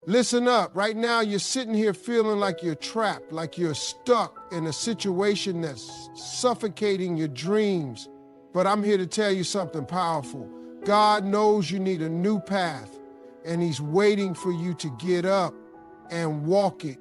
Listen up. Right now, you're sitting here feeling like you're trapped, like you're stuck in a situation that's suffocating your dreams. But I'm here to tell you something powerful. God knows you need a new path, and He's waiting for you to get up and walk it.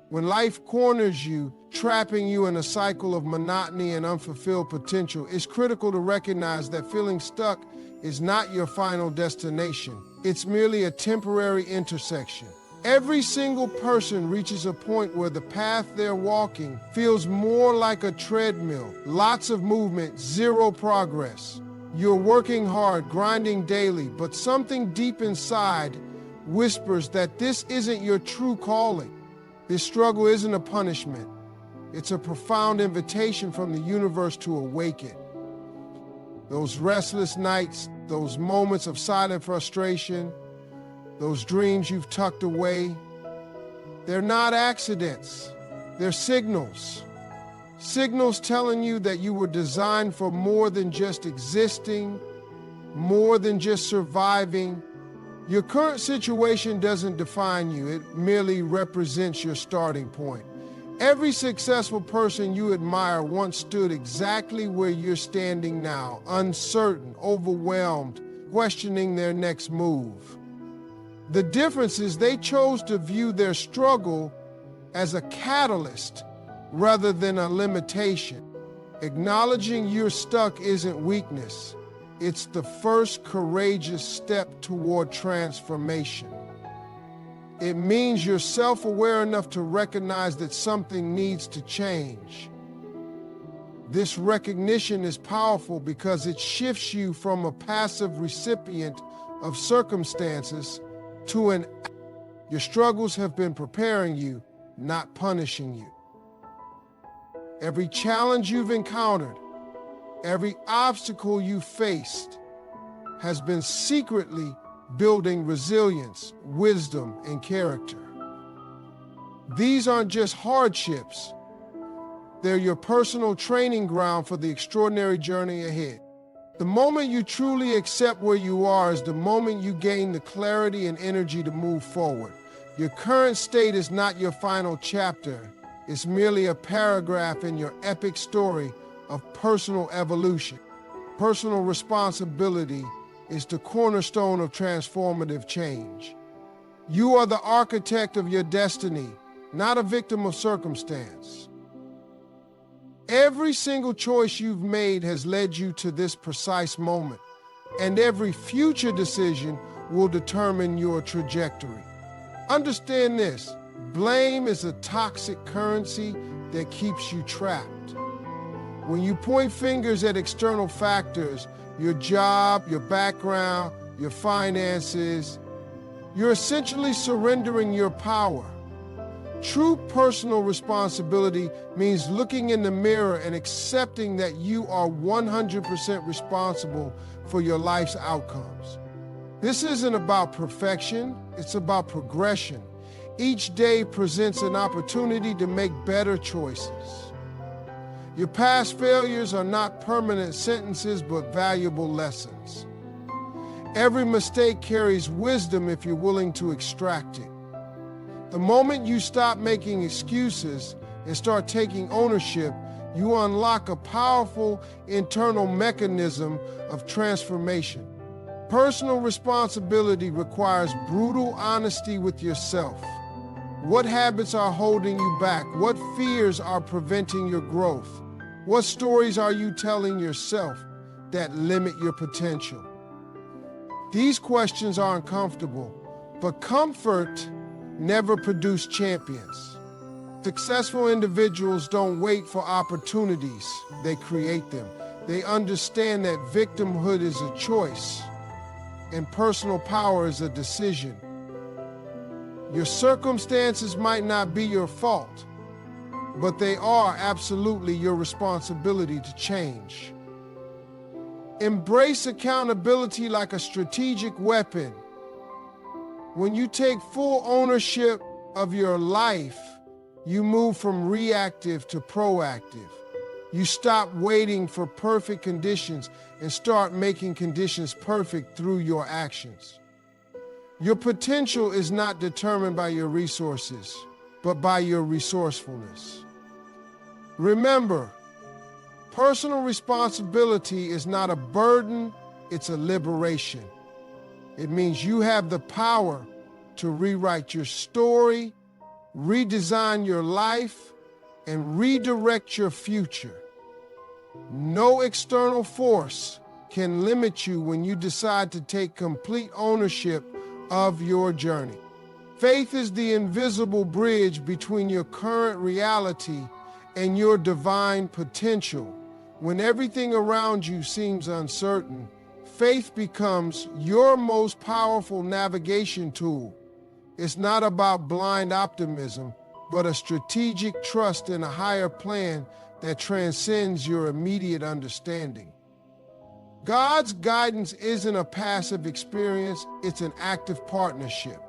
When life corners you, trapping you in a cycle of monotony and unfulfilled potential, it's critical to recognize that feeling stuck is not your final destination. It's merely a temporary intersection. Every single person reaches a point where the path they're walking feels more like a treadmill. Lots of movement, zero progress. You're working hard, grinding daily, but something deep inside whispers that this isn't your true calling. This struggle isn't a punishment. It's a profound invitation from the universe to awaken. Those restless nights, those moments of silent frustration, those dreams you've tucked away, they're not accidents. They're signals. Signals telling you that you were designed for more than just existing, more than just surviving. Your current situation doesn't define you. It merely represents your starting point. Every successful person you admire once stood exactly where you're standing now, uncertain, overwhelmed, questioning their next move. The difference is they chose to view their struggle as a catalyst rather than a limitation. Acknowledging you're stuck isn't weakness. It's the first courageous step toward transformation. It means you're self-aware enough to recognize that something needs to change. This recognition is powerful because it shifts you from a passive recipient of circumstances to an actor. Your struggles have been preparing you, not punishing you. Every challenge you've encountered, every obstacle you faced has been secretly building resilience, wisdom, and character. These aren't just hardships. They're your personal training ground for the extraordinary journey ahead. The moment you truly accept where you are is the moment you gain the clarity and energy to move forward. Your current state is not your final chapter. It's merely a paragraph in your epic story of personal evolution. Personal responsibility is the cornerstone of transformative change. You are the architect of your destiny, not a victim of circumstance. Every single choice you've made has led you to this precise moment, and every future decision will determine your trajectory. Understand this: blame is a toxic currency that keeps you trapped. When you point fingers at external factors, your job, your background, your finances, you're essentially surrendering your power. True personal responsibility means looking in the mirror and accepting that you are 100% responsible for your life's outcomes. This isn't about perfection, it's about progression. Each day presents an opportunity to make better choices. Your past failures are not permanent sentences, but valuable lessons. Every mistake carries wisdom if you're willing to extract it. The moment you stop making excuses and start taking ownership, you unlock a powerful internal mechanism of transformation. Personal responsibility requires brutal honesty with yourself. What habits are holding you back? What fears are preventing your growth? What stories are you telling yourself that limit your potential? These questions are uncomfortable, but comfort never produced champions. Successful individuals don't wait for opportunities, they create them. They understand that victimhood is a choice and personal power is a decision. Your circumstances might not be your fault, but they are absolutely your responsibility to change. Embrace accountability like a strategic weapon. When you take full ownership of your life, you move from reactive to proactive. You stop waiting for perfect conditions and start making conditions perfect through your actions. Your potential is not determined by your resources, but by your resourcefulness. Remember, personal responsibility is not a burden, it's a liberation. It means you have the power to rewrite your story, redesign your life, and redirect your future. No external force can limit you when you decide to take complete ownership of your journey. Faith is the invisible bridge between your current reality and your divine potential. When everything around you seems uncertain, faith becomes your most powerful navigation tool. It's not about blind optimism, but a strategic trust in a higher plan that transcends your immediate understanding. God's guidance isn't a passive experience, it's an active partnership.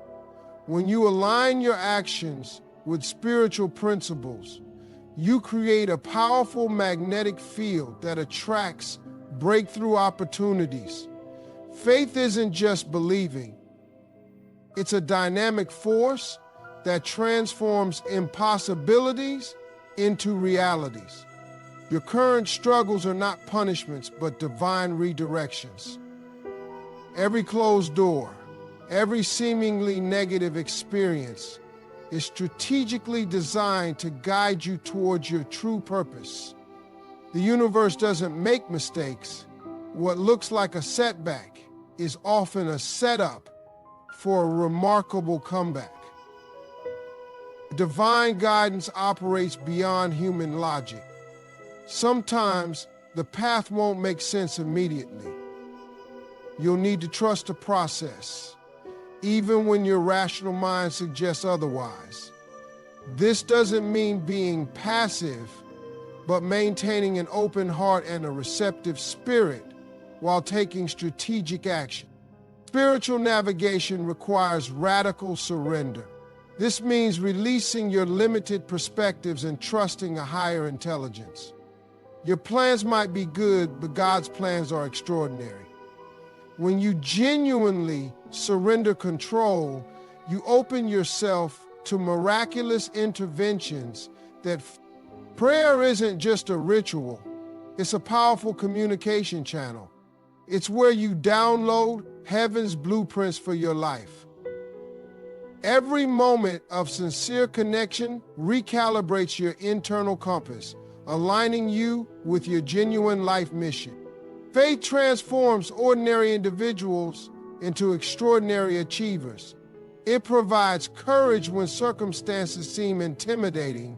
When you align your actions with spiritual principles, you create a powerful magnetic field that attracts breakthrough opportunities. Faith isn't just believing, it's a dynamic force that transforms impossibilities into realities. Your current struggles are not punishments, but divine redirections. Every closed door, every seemingly negative experience is strategically designed to guide you towards your true purpose. The universe doesn't make mistakes. What looks like a setback is often a setup for a remarkable comeback. Divine guidance operates beyond human logic. Sometimes the path won't make sense immediately. You'll need to trust the process, even when your rational mind suggests otherwise. This doesn't mean being passive, but maintaining an open heart and a receptive spirit while taking strategic action. Spiritual navigation requires radical surrender. This means releasing your limited perspectives and trusting a higher intelligence. Your plans might be good, but God's plans are extraordinary. When you genuinely surrender control, you open yourself to miraculous interventions that prayer isn't just a ritual, it's a powerful communication channel. It's where you download heaven's blueprints for your life. Every moment of sincere connection recalibrates your internal compass, aligning you with your genuine life mission. Faith transforms ordinary individuals into extraordinary achievers. It provides courage when circumstances seem intimidating,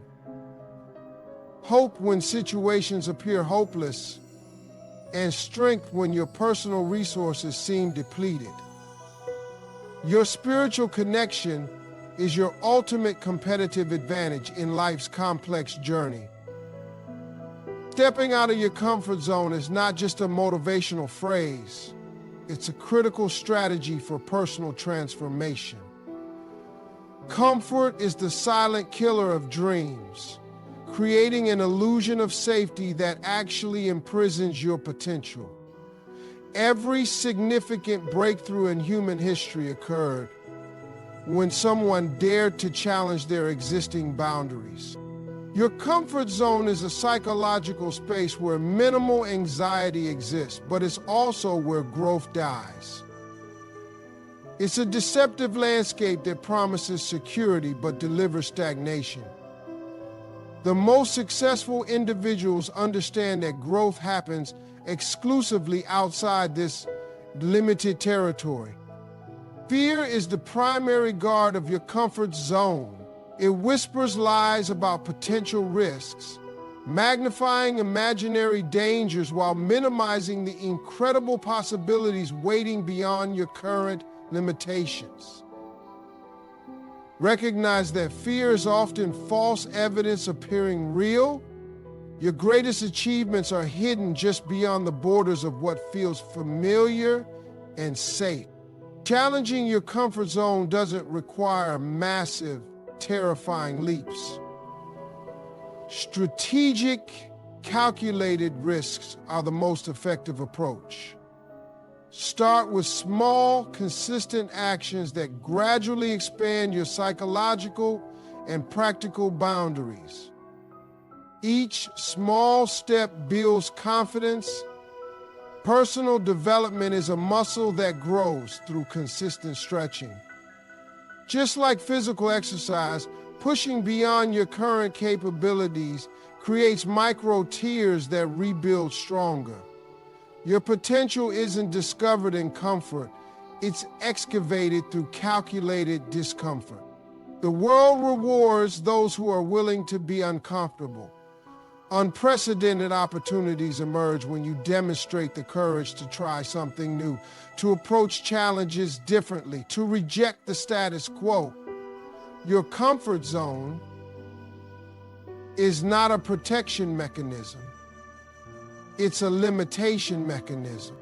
hope when situations appear hopeless, and strength when your personal resources seem depleted. Your spiritual connection is your ultimate competitive advantage in life's complex journey. Stepping out of your comfort zone is not just a motivational phrase, it's a critical strategy for personal transformation. Comfort is the silent killer of dreams, creating an illusion of safety that actually imprisons your potential. Every significant breakthrough in human history occurred when someone dared to challenge their existing boundaries. Your comfort zone is a psychological space where minimal anxiety exists, but it's also where growth dies. It's a deceptive landscape that promises security but delivers stagnation. The most successful individuals understand that growth happens exclusively outside this limited territory. Fear is the primary guard of your comfort zone. It whispers lies about potential risks, magnifying imaginary dangers while minimizing the incredible possibilities waiting beyond your current limitations. Recognize that fear is often false evidence appearing real. Your greatest achievements are hidden just beyond the borders of what feels familiar and safe. Challenging your comfort zone doesn't require massive, terrifying leaps. Strategic, calculated risks are the most effective approach. Start with small, consistent actions that gradually expand your psychological and practical boundaries. Each small step builds confidence. Personal development is a muscle that grows through consistent stretching. Just like physical exercise, pushing beyond your current capabilities creates micro tears that rebuild stronger. Your potential isn't discovered in comfort, it's excavated through calculated discomfort. The world rewards those who are willing to be uncomfortable. Unprecedented opportunities emerge when you demonstrate the courage to try something new, to approach challenges differently, to reject the status quo. Your comfort zone is not a protection mechanism. It's a limitation mechanism.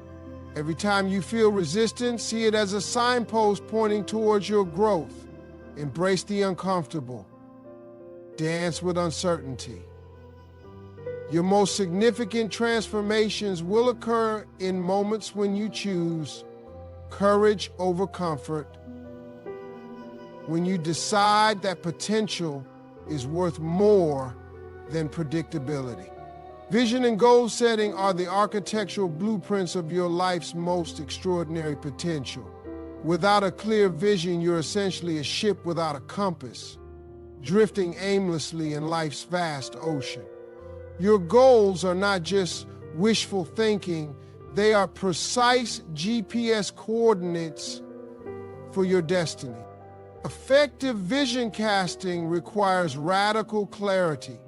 Every time you feel resistance, see it as a signpost pointing towards your growth. Embrace the uncomfortable. Dance with uncertainty. Your most significant transformations will occur in moments when you choose courage over comfort, when you decide that potential is worth more than predictability. Vision and goal setting are the architectural blueprints of your life's most extraordinary potential. Without a clear vision, you're essentially a ship without a compass, drifting aimlessly in life's vast ocean. Your goals are not just wishful thinking, they are precise GPS coordinates for your destiny. Effective vision casting requires radical clarity.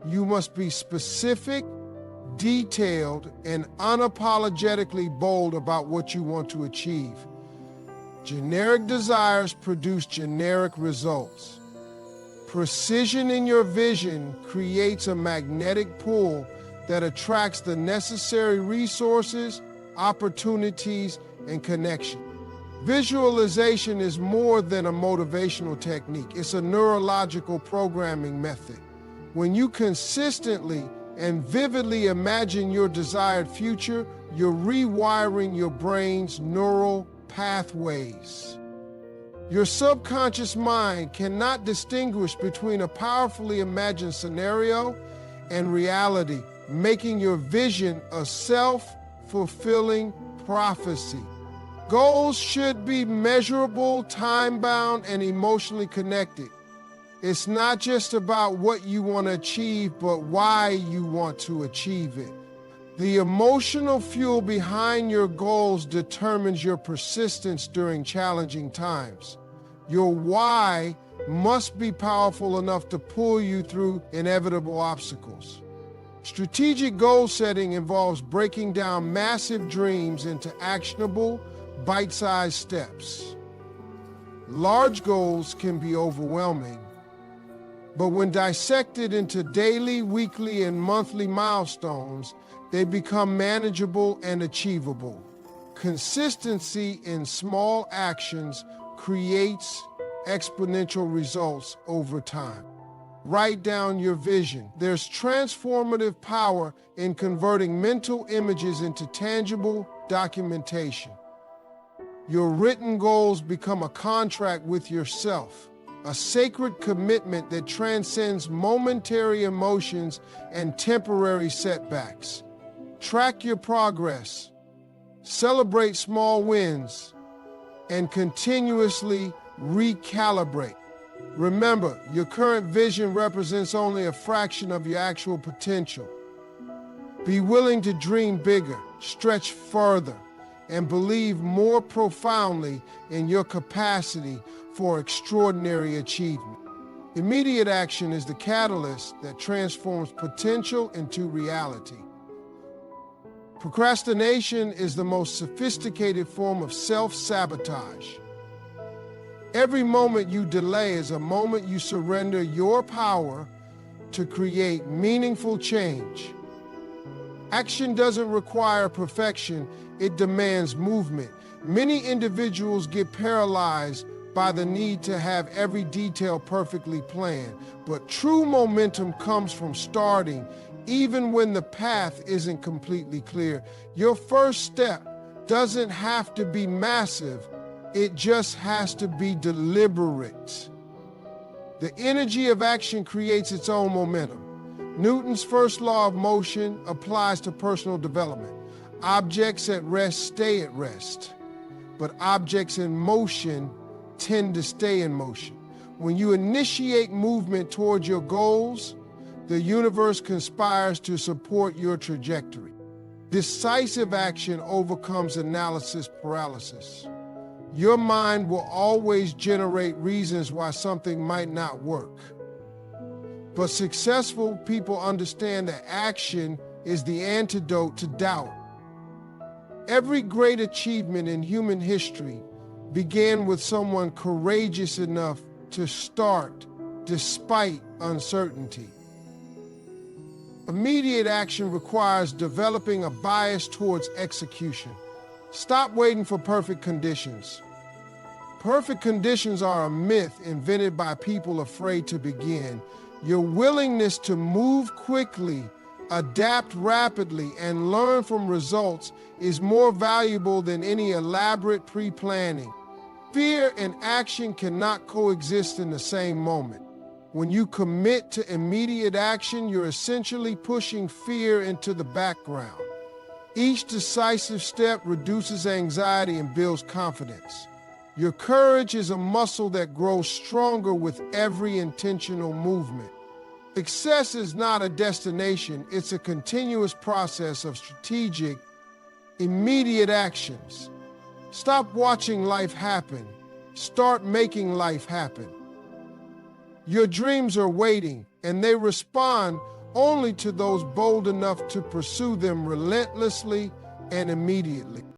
You must be specific, detailed, and unapologetically bold about what you want to achieve. Generic desires produce generic results. Precision in your vision creates a magnetic pull that attracts the necessary resources, opportunities, and connection. Visualization is more than a motivational technique. It's a neurological programming method. When you consistently and vividly imagine your desired future, you're rewiring your brain's neural pathways. Your subconscious mind cannot distinguish between a powerfully imagined scenario and reality, making your vision a self-fulfilling prophecy. Goals should be measurable, time-bound, and emotionally connected. It's not just about what you want to achieve, but why you want to achieve it. The emotional fuel behind your goals determines your persistence during challenging times. Your why must be powerful enough to pull you through inevitable obstacles. Strategic goal setting involves breaking down massive dreams into actionable, bite-sized steps. Large goals can be overwhelming, but when dissected into daily, weekly, and monthly milestones, they become manageable and achievable. Consistency in small actions creates exponential results over time. Write down your vision. There's transformative power in converting mental images into tangible documentation. Your written goals become a contract with yourself, a sacred commitment that transcends momentary emotions and temporary setbacks. Track your progress, celebrate small wins, and continuously recalibrate. Remember, your current vision represents only a fraction of your actual potential. Be willing to dream bigger, stretch further, and believe more profoundly in your capacity for extraordinary achievement. Immediate action is the catalyst that transforms potential into reality. Procrastination is the most sophisticated form of self-sabotage. Every moment you delay is a moment you surrender your power to create meaningful change. Action doesn't require perfection, it demands movement. Many individuals get paralyzed by the need to have every detail perfectly planned, but true momentum comes from starting, even when the path isn't completely clear. Your first step doesn't have to be massive, it just has to be deliberate. The energy of action creates its own momentum. Newton's first law of motion applies to personal development. Objects at rest stay at rest, but objects in motion tend to stay in motion. When you initiate movement towards your goals, the universe conspires to support your trajectory. Decisive action overcomes analysis paralysis. Your mind will always generate reasons why something might not work. But successful people understand that action is the antidote to doubt. Every great achievement in human history began with someone courageous enough to start despite uncertainty. Immediate action requires developing a bias towards execution. Stop waiting for perfect conditions. Perfect conditions are a myth invented by people afraid to begin. Your willingness to move quickly, adapt rapidly, and learn from results is more valuable than any elaborate pre-planning. Fear and action cannot coexist in the same moment. When you commit to immediate action, you're essentially pushing fear into the background. Each decisive step reduces anxiety and builds confidence. Your courage is a muscle that grows stronger with every intentional movement. Success is not a destination, it's a continuous process of strategic, immediate actions. Stop watching life happen. Start making life happen. Your dreams are waiting, and they respond only to those bold enough to pursue them relentlessly and immediately.